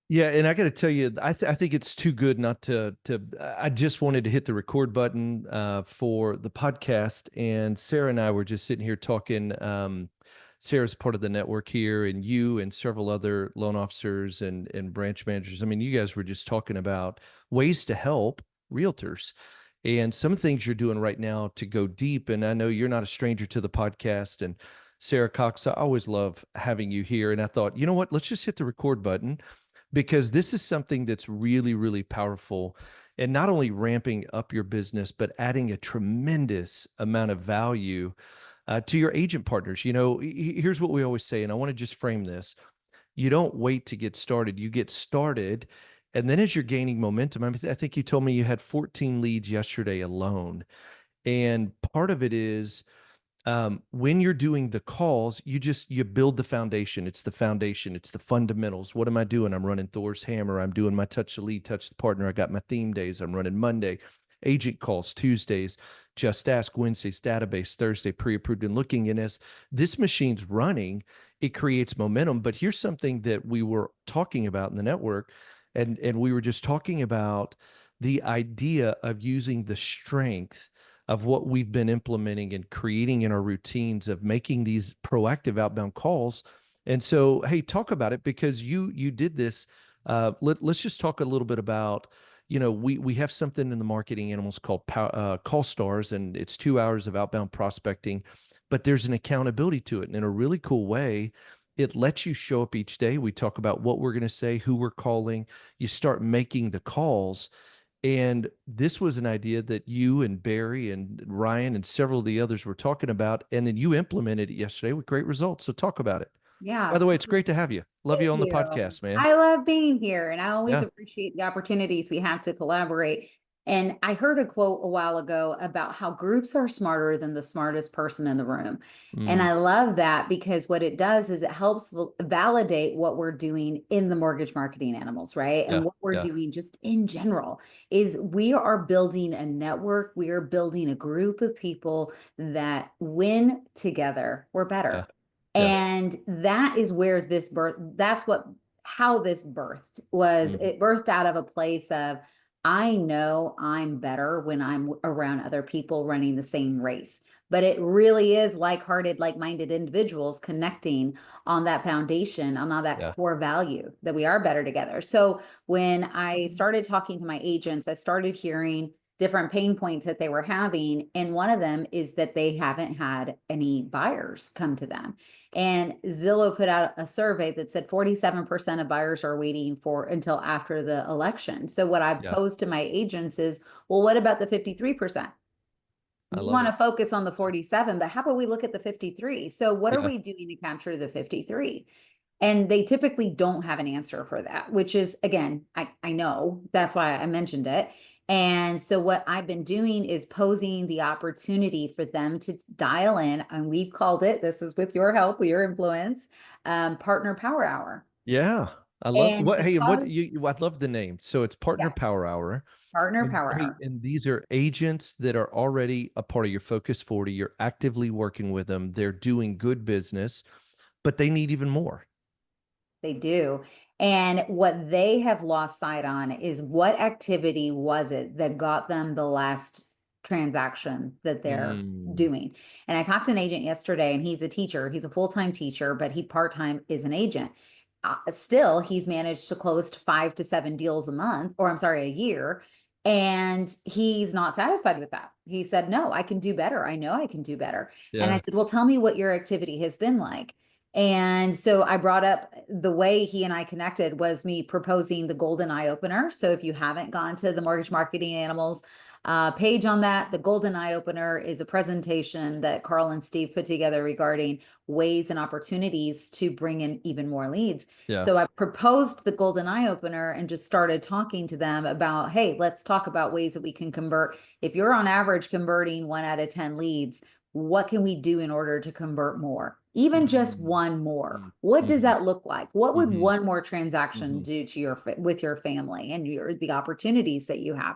Yeah, and I got to tell you, I think it's too good not to. I just wanted to hit the record button for the podcast, and Sarah and I were just sitting here talking. Sarah's part of the network here, and you and several other loan officers and branch managers. I mean, you guys were just talking about ways to help realtors, and some things you're doing right now to go deep. And I know you're not a stranger to the podcast, and Sarah Cox, I always love having you here. And I thought, you know what? Let's just hit the record button because this is something that's really, really powerful and not only ramping up your business, but adding a tremendous amount of value to your agent partners. Here's what we always say, and I want to just frame this. You don't wait to get started, you get started. And then as you're gaining momentum, I think you told me you had 14 leads yesterday alone. And part of it is when you're doing the calls, you build the foundation. It's the foundation. It's the fundamentals. What am I doing? I'm running Thor's hammer. I'm doing my touch the lead, touch the partner. I got my theme days. I'm running Monday, agent calls Tuesdays, just ask Wednesdays, database Thursday, pre-approved and looking. And as this machine's running, it creates momentum. But here's something that we were talking about in the network, and we were just talking about the idea of using the strength of what we've been implementing and creating in our routines of making these proactive outbound calls. And so, hey, talk about it because you did this. Let's just talk a little bit about, we have something in the marketing animals called call stars, and it's 2 hours of outbound prospecting, but there's an accountability to it. And in a really cool way, it lets you show up each day. We talk about what we're going to say, who we're calling. You start making the calls. And this was an idea that you and Barry and Ryan and several of the others were talking about. And then you implemented it yesterday with great results. So talk about it. Yeah, By the so way, it's great to have you. Love you thank on the you. podcast, man. I love being here and I always Yeah. appreciate the opportunities we have to collaborate. And I heard a quote a while ago about how groups are smarter than the smartest person in the room. And Mm, I love that because what it does is it helps validate what we're doing in the mortgage marketing animals, right? And yeah. what we're Yeah. doing just in general is we are building a network, we are building a group of people that win together, we're Yeah. better. Yeah. And that is where this birth, that's what, how this birthed was Mm, it birthed out of a place of, I know I'm better when I'm around other people running the same race. But it really is like-hearted, like-minded individuals connecting on that foundation, on all that yeah. core value that we are better together. So when I started talking to my agents, I started hearing different pain points that they were having. And one of them is that they haven't had any buyers come to them. And Zillow put out a survey that said 47% of buyers are waiting for until after the election. So what I Yeah. posed to my agents is, well, what about the 53%? I You love want it. to focus on the 47, but how about we look at the 53? So what are Yeah. we doing to capture the 53? And they typically don't have an answer for that, which is, again, I know that's why I mentioned it. And so what I've been doing is posing the opportunity for them to dial in, and we've called it, this is with your help, with your influence, Partner Power Hour. Yeah. I love And what, hey, and what because, I love the name. So it's Partner yeah, Power Hour. Partner And Power hey, Hour. and these are agents that are already a part of your Focus 40. You're actively working with them. They're doing good business, but they need even more. They do. And what they have lost sight on is what activity was it that got them the last transaction that they're Mm, doing. And I talked to an agent yesterday, and he's a teacher. He's a full-time teacher, but he part-time is an agent. Still, he's managed to close 5 to 7 deals a month, or I'm sorry, a year. And he's not satisfied with that. He said, no, I can do better. I know I can do better. And I yeah. said, well, tell me what your activity has been like. And so I brought up the way he and I connected was me proposing the golden eye opener. So if you haven't gone to the Mortgage Marketing Animals page on that, the golden eye opener is a presentation that Carl and Steve put together regarding ways and opportunities to bring in even more leads. Yeah. So I proposed the golden eye opener and just started talking to them about, hey, let's talk about ways that we can convert. If you're on average converting 1 out of 10 leads, what can we do in order to convert more? Even just Mm, one more. mm, What does mhm, that look like? What would mhm, one more transaction mhm. do to your with your family and your the opportunities that you have?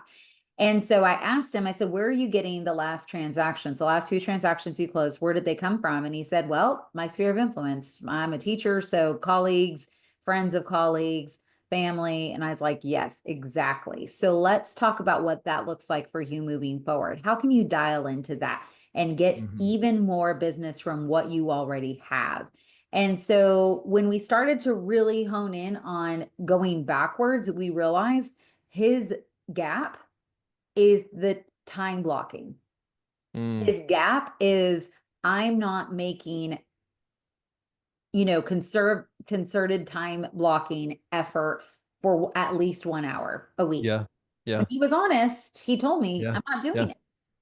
And so I asked him, I said, where are you getting the last transactions? The last few transactions you closed, where did they come from? And he said, well, my sphere of influence. I'm a teacher, so colleagues, friends of colleagues, family. And I was like, yes, exactly. So let's talk about what that looks like for you moving forward. How can you dial into that and get Mhm. even more business from what you already have? And so when we started to really hone in on going backwards, we realized his gap is the time blocking. Mm. His gap is I'm not making, concerted time blocking effort for at least 1 hour a week. Yeah. And Yeah. he was honest. He told me, Yeah. I'm not Yeah. doing it.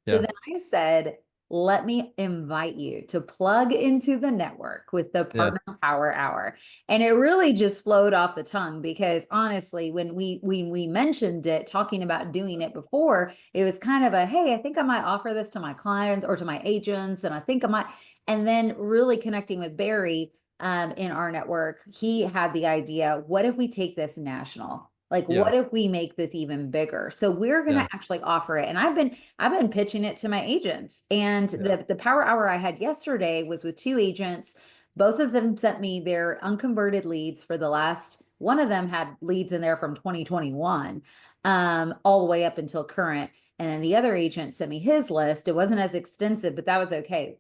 So Yeah. then I said, let me invite you to plug into the network with the Yeah. Partner Power Hour. And it really just flowed off the tongue because honestly, when we mentioned it, talking about doing it before, it was kind of a, hey, I think I might offer this to my clients or to my agents. And I think I might, and then really connecting with Barry in our network, he had the idea, what if we take this national? Like, Yeah. what if we make this even bigger? So we're going Yeah. to actually offer it. And I've been pitching it to my agents. And Yeah. the power hour I had yesterday was with two agents. Both of them sent me their unconverted leads for the last, one of them had leads in there from 2021, all the way up until current. And then the other agent sent me his list. It wasn't as extensive, but that was okay.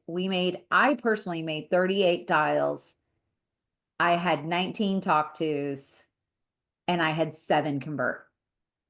I personally made 38 dials. I had 19 talk tos and I had seven convert.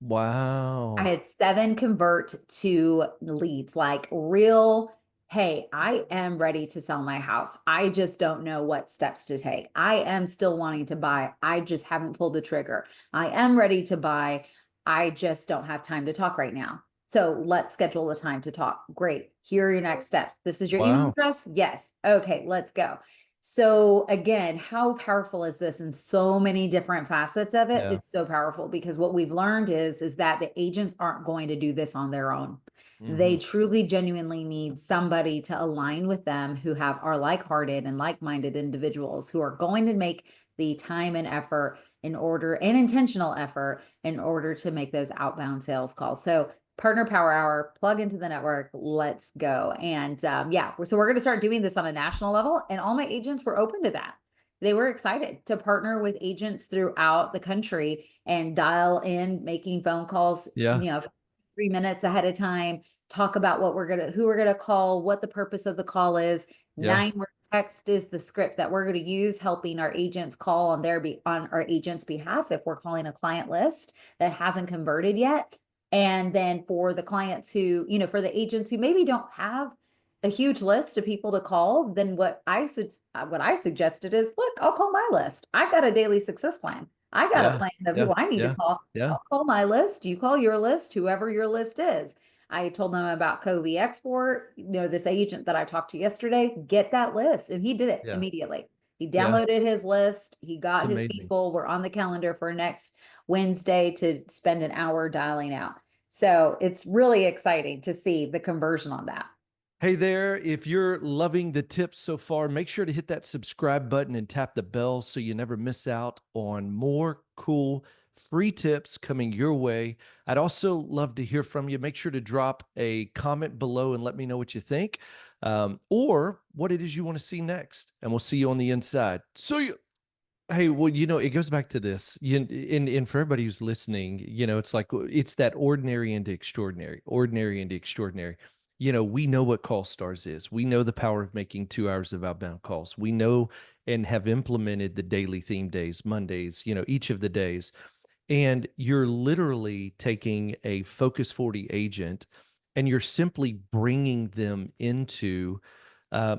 I Wow. had seven convert to leads, like real, hey, I am ready to sell my house. I just don't know what steps to take. I am still wanting to buy. I just haven't pulled the trigger. I am ready to buy. I just don't have time to talk right now. So let's schedule the time to talk. Great. Here are your next steps. This is your email Wow. address? Yes. Okay, let's go. So again, how powerful is this in so many different facets of it Yeah. is so powerful because what we've learned is that the agents aren't going to do this on their own. They Hmm. truly genuinely need somebody to align with them who are like-hearted and like-minded individuals who are going to make the time and effort in order and intentional effort in order to make those outbound sales calls. So Partner Power Hour, plug into the network, let's go. And yeah, so we're going to start doing this on a national level, and all my agents were open to that. They were excited to partner with agents throughout the country and dial in, making phone calls, Yeah. 3 minutes ahead of time, talk about who we're gonna call, what the purpose of the call is. Yeah. 9 word text is the script that we're going to use, helping our agents call on our agents' behalf if we're calling a client list that hasn't converted yet. And then for the clients who, for the agents who maybe don't have a huge list of people to call, then what I suggested is, look, I'll call my list. I got a daily success plan. I got a Yeah. plan of Yeah. who I need to Yeah. call. Yeah. I'll call my list. You call your list, whoever your list is. I told them about Covey Export, this agent that I talked to yesterday, get that list. And he did it Yeah. immediately. He Yeah. downloaded his list. He It's got his amazing. people. We're on the calendar for next Wednesday to spend an hour dialing out. So it's really exciting to see the conversion on that. Hey there, if you're loving the tips so far, make sure to hit that subscribe button and tap the bell so you never miss out on more cool free tips coming your way. I'd also love to hear from you. Make sure to drop a comment below and let me know what you think, or what it is you want to see next. And we'll see you on the inside. See you. Hey, well, it goes back to this. And for everybody who's listening, it's like it's that ordinary into extraordinary. We know what call stars is. We know the power of making 2 hours of outbound calls. We know and have implemented the daily theme days, Mondays, each of the days. And you're literally taking a Focus 40 agent and you're simply bringing them into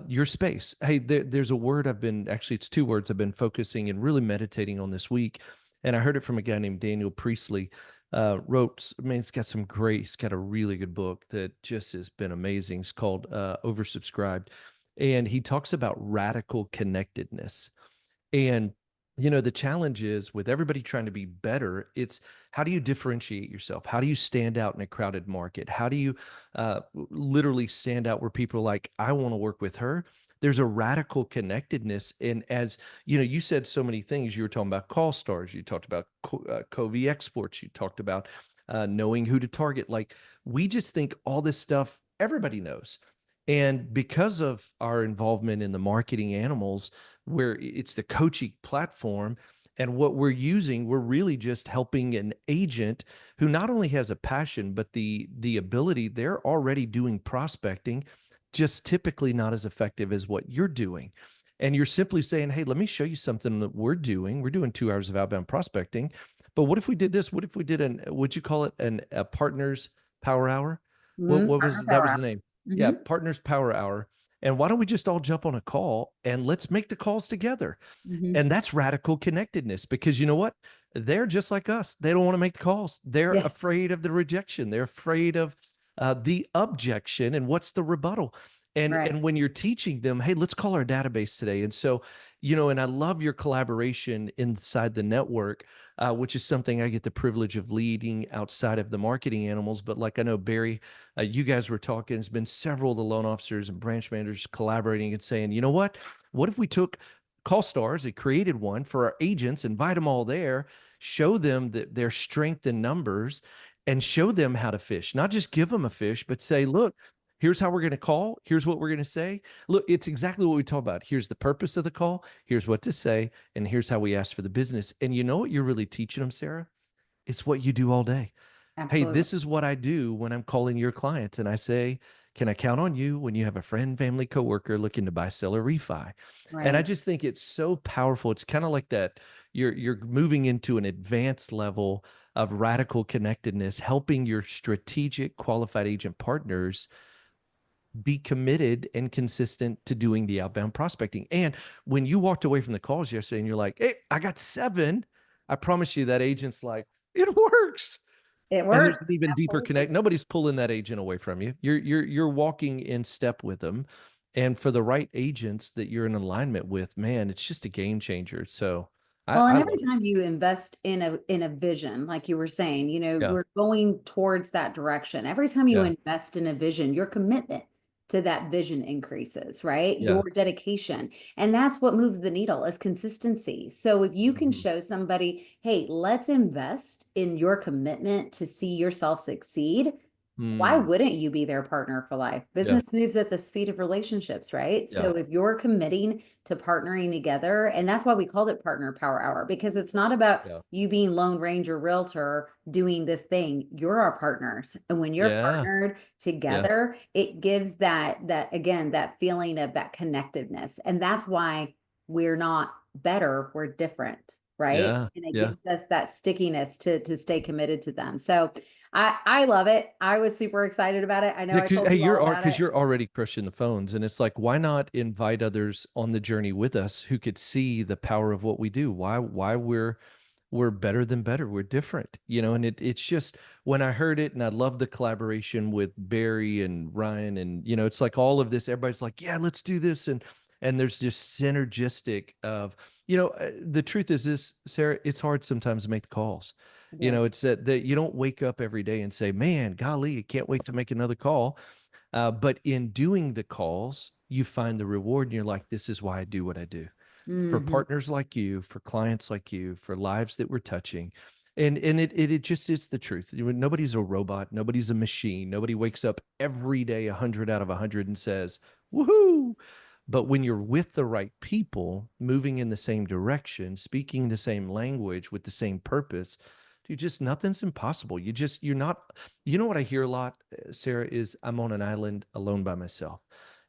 your space. Hey, there's a word it's two words I've been focusing and really meditating on this week. And I heard it from a guy named Daniel Priestley. He's got a really good book that just has been amazing. It's called Oversubscribed. And he talks about radical connectedness. And the challenge is with everybody trying to be better, it's how do you differentiate yourself? How do you stand out in a crowded market? How do you literally stand out where people are like, I want to work with her? There's a radical connectedness. And as you said so many things. You were talking about call stars, you talked about Covey exports, you talked about knowing who to target. Like, we just think all this stuff everybody knows. And because of our involvement in the marketing animals, where it's the coaching platform, And what we're using, we're really just helping an agent who not only has a passion, but the ability, they're already doing prospecting, just typically not as effective as what you're doing. And you're simply saying, hey, let me show you something that we're doing. We're doing 2 hours of outbound prospecting. But what if we did this? What if we did would you call it a partners power hour? What Partner was that power was hour. the name? Yeah, Mm-hmm. partners power hour. And why don't we just all jump on a call and let's make the calls together? Mm-hmm. And that's radical connectedness, because you know what? They're just like us. They don't want to make the calls. They're Yeah. afraid of the rejection. They're afraid of the objection. And what's the rebuttal? Right. And when you're teaching them, hey, let's call our database today. And so, and I love your collaboration inside the network, which is something I get the privilege of leading outside of the marketing animals. But like I know Barry, you guys were talking. There's been several of the loan officers and branch managers collaborating and saying, you know what? What if we took call stars, it created one for our agents, invite them all there, show them that their strength in numbers, and show them how to fish, not just give them a fish, but say, look, here's how we're going to call, here's what we're going to say. Look, it's exactly what we talk about. Here's the purpose of the call, here's what to say, and here's how we ask for the business. And you know what you're really teaching them, Sarah? It's what you do all day. Hey, Absolutely. this is what I do when I'm calling your clients. And I say, can I count on you when you have a friend, family, coworker looking to buy, sell, or refi? And I Right. just think it's so powerful. It's kind of like that. You're moving into an advanced level of radical connectedness, helping your strategic qualified agent partners be committed and consistent to doing the outbound prospecting. And when you walked away from the calls yesterday and you're like, hey, I got 7, I promise you that agent's like, it works. It And there's works. an even deeper Absolutely. connect. Nobody's pulling that agent away from you. You're walking in step with them. And for the right agents that you're in alignment with, man, it's just a game changer. So Well, I and every love it. time you invest in a vision, like you were saying, Yeah. we're going towards that direction. Every time you Yeah. invest in a vision, your commitment to that vision increases, right? Yeah. Your dedication. And that's what moves the needle is consistency. So if you can Mhm. show somebody, hey, let's invest in your commitment to see yourself succeed, why Mm. wouldn't you be their partner for life? Yeah. Business moves at the speed of relationships, right? Yeah. So if you're committing to partnering together, and that's why we called it Partner Power Hour, because it's not about Yeah. you being Lone Ranger Realtor doing this thing. You're our partners. And when you're Yeah. partnered Yeah. together, it gives that again, that feeling of that connectiveness. And that's why we're not better, we're different, right? Yeah. And it Yeah. gives us that stickiness to stay committed to them. So I love it. I was super excited about it. I know Yeah, I told hey, you all about because it. you're already crushing the phones, and it's like, why not invite others on the journey with us who could see the power of what we do? Why we're better than better. We're different, and it's just when I heard it, and I love the collaboration with Barry and Ryan, and it's like all of this. Everybody's like, yeah, let's do this, and there's just synergistic of, the truth is this, Sarah, it's hard sometimes to make the calls. It is. It's that you don't wake up every day and say, man, golly, I can't wait to make another call. But in doing the calls, you find the reward and you're like, this is why I do what I do. For Hmm. partners like you, for clients like you, for lives that we're touching. And it just is the truth. Nobody's a robot, nobody's a machine. Nobody wakes up every day 100 out of 100 and says, woohoo. But when you're with the right people, moving in the same direction, speaking the same language with the same purpose, dude, just nothing's impossible. You're not, what I hear a lot, Sarah, is I'm on an island alone by myself.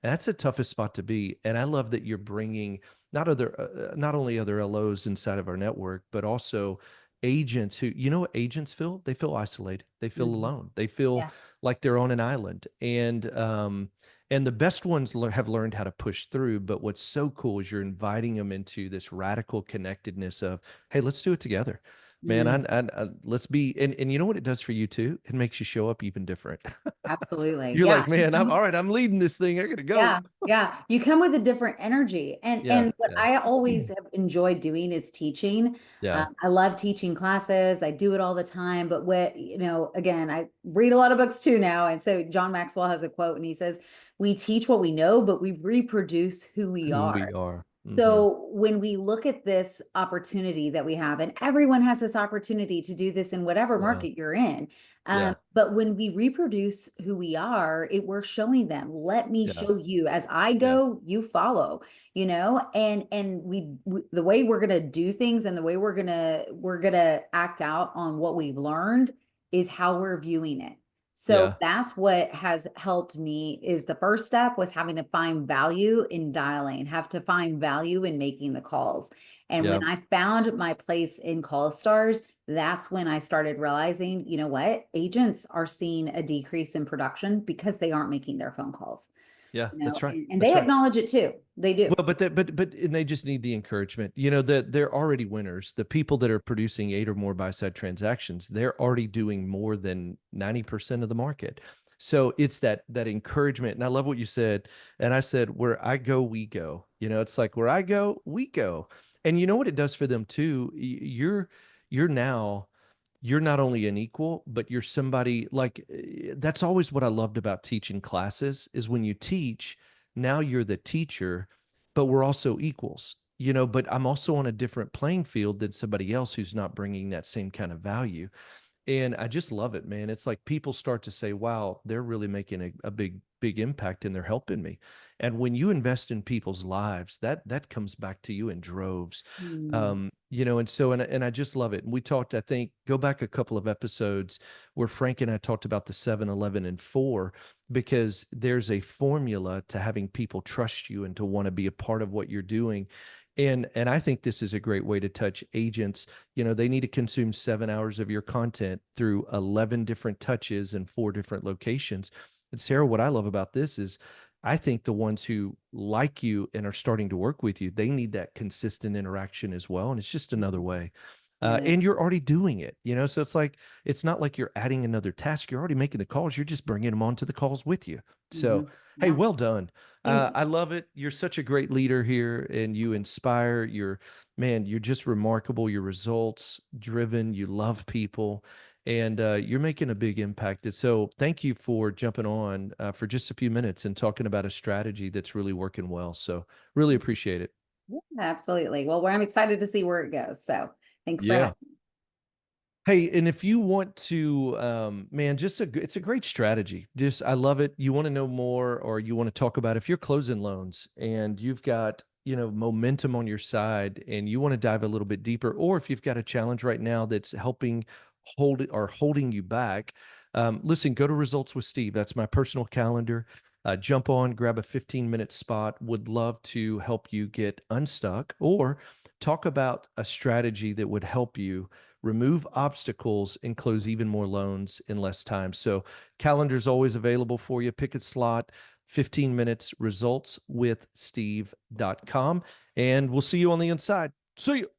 And that's the toughest spot to be. And I love that you're bringing not only other LOs inside of our network, but also agents who, what agents feel? They feel isolated. They feel Hmm. alone. They feel Yeah. like they're on an island. And the best ones have learned how to push through. But what's so cool is you're inviting them into this radical connectedness of, hey, let's do it together, man. Mm, Let's be, and you know what it does for you too? It makes you show up even different. absolutely. You're Yeah. like, man, I'm all right. I'm leading this thing. I gotta go. Yeah, yeah. You come with a different energy. Yeah, And what yeah, I always have enjoyed doing is teaching. yeah. I love teaching classes. I do it all the time. But what, again, I read a lot of books too now. And so John Maxwell has a quote and he says, we teach what we know, but we reproduce who we Who are. we are. Hmm. So when we look at this opportunity that we have, and everyone has this opportunity to do this in whatever Yeah. market you're in, Yeah. but when we reproduce who we are, we're showing them, let me Yeah. show you as I Yeah. go, you follow, and the way we're gonna do things and the way we're gonna act out on what we've learned is how we're viewing it. So Yeah. that's what has helped me is the first step was having to find value in dialing, have to find value in making the calls. And Yeah. when I found my place in Call Stars, that's when I started realizing, you know what? Agents are seeing a decrease in production because they aren't making their phone calls, Yeah. That's right. and That's they right. acknowledge it too. They do. Well, but and they just need the encouragement. You know that they're already winners. The people that are producing 8 or more buy side transactions, they're already doing more than 90% of the market. So it's that encouragement. And I love what you said. And I said, where I go, we go. You know, it's like where I go, we go. And you know what it does for them too? You're now you're not only an equal, but you're somebody like that's always what I loved about teaching classes is when you teach, now you're the teacher, but we're also equals, you know, but I'm also on a different playing field than somebody else who's not bringing that same kind of value. And I just love it, man. It's like people start to say, wow, they're really making a big impact and they're helping me. And when you invest in people's lives, that comes back to you in droves. Mm, You know, and so and I just love it. And we talked, I think, go back a couple of episodes where Frank and I talked about the 7-11 and 4, because there's a formula to having people trust you and to want to be a part of what you're doing. And I think this is a great way to touch agents. You know, they need to consume 7 hours of your content through 11 different touches and 4 different locations. And Sarah, what I love about this is I think the ones who like you and are starting to work with you, they need that consistent interaction as well. And it's just another mhm. way. Yeah. And you're already doing it, you know, so it's like, it's not like you're adding another task. You're already making the calls. You're just bringing them onto the calls with you. So, Mhm. hey, Yeah. well done. Thank you. I love it. You're such a great leader here and you inspire. You're just remarkable. Your results driven. You love people and you're making a big impact. And so thank you for jumping on for just a few minutes and talking about a strategy that's really working well. So really appreciate it. Yeah, absolutely. Well, I'm excited to see where it goes. So thanks for Yeah. having me. Hey, and if you want to, man, it's a great strategy. Just, I love it. You want to know more, or you want to talk about if you're closing loans and you've got, you know, momentum on your side and you want to dive a little bit deeper, or if you've got a challenge right now that's helping hold it or holding you back, listen, go to Results with Steve. That's my personal calendar. Jump on, grab a 15-minute spot. Would love to help you get unstuck or talk about a strategy that would help you remove obstacles and close even more loans in less time. So calendar's always available for you. Pick a slot, 15 minutes, resultswithsteve.com. And we'll see you on the inside. See you.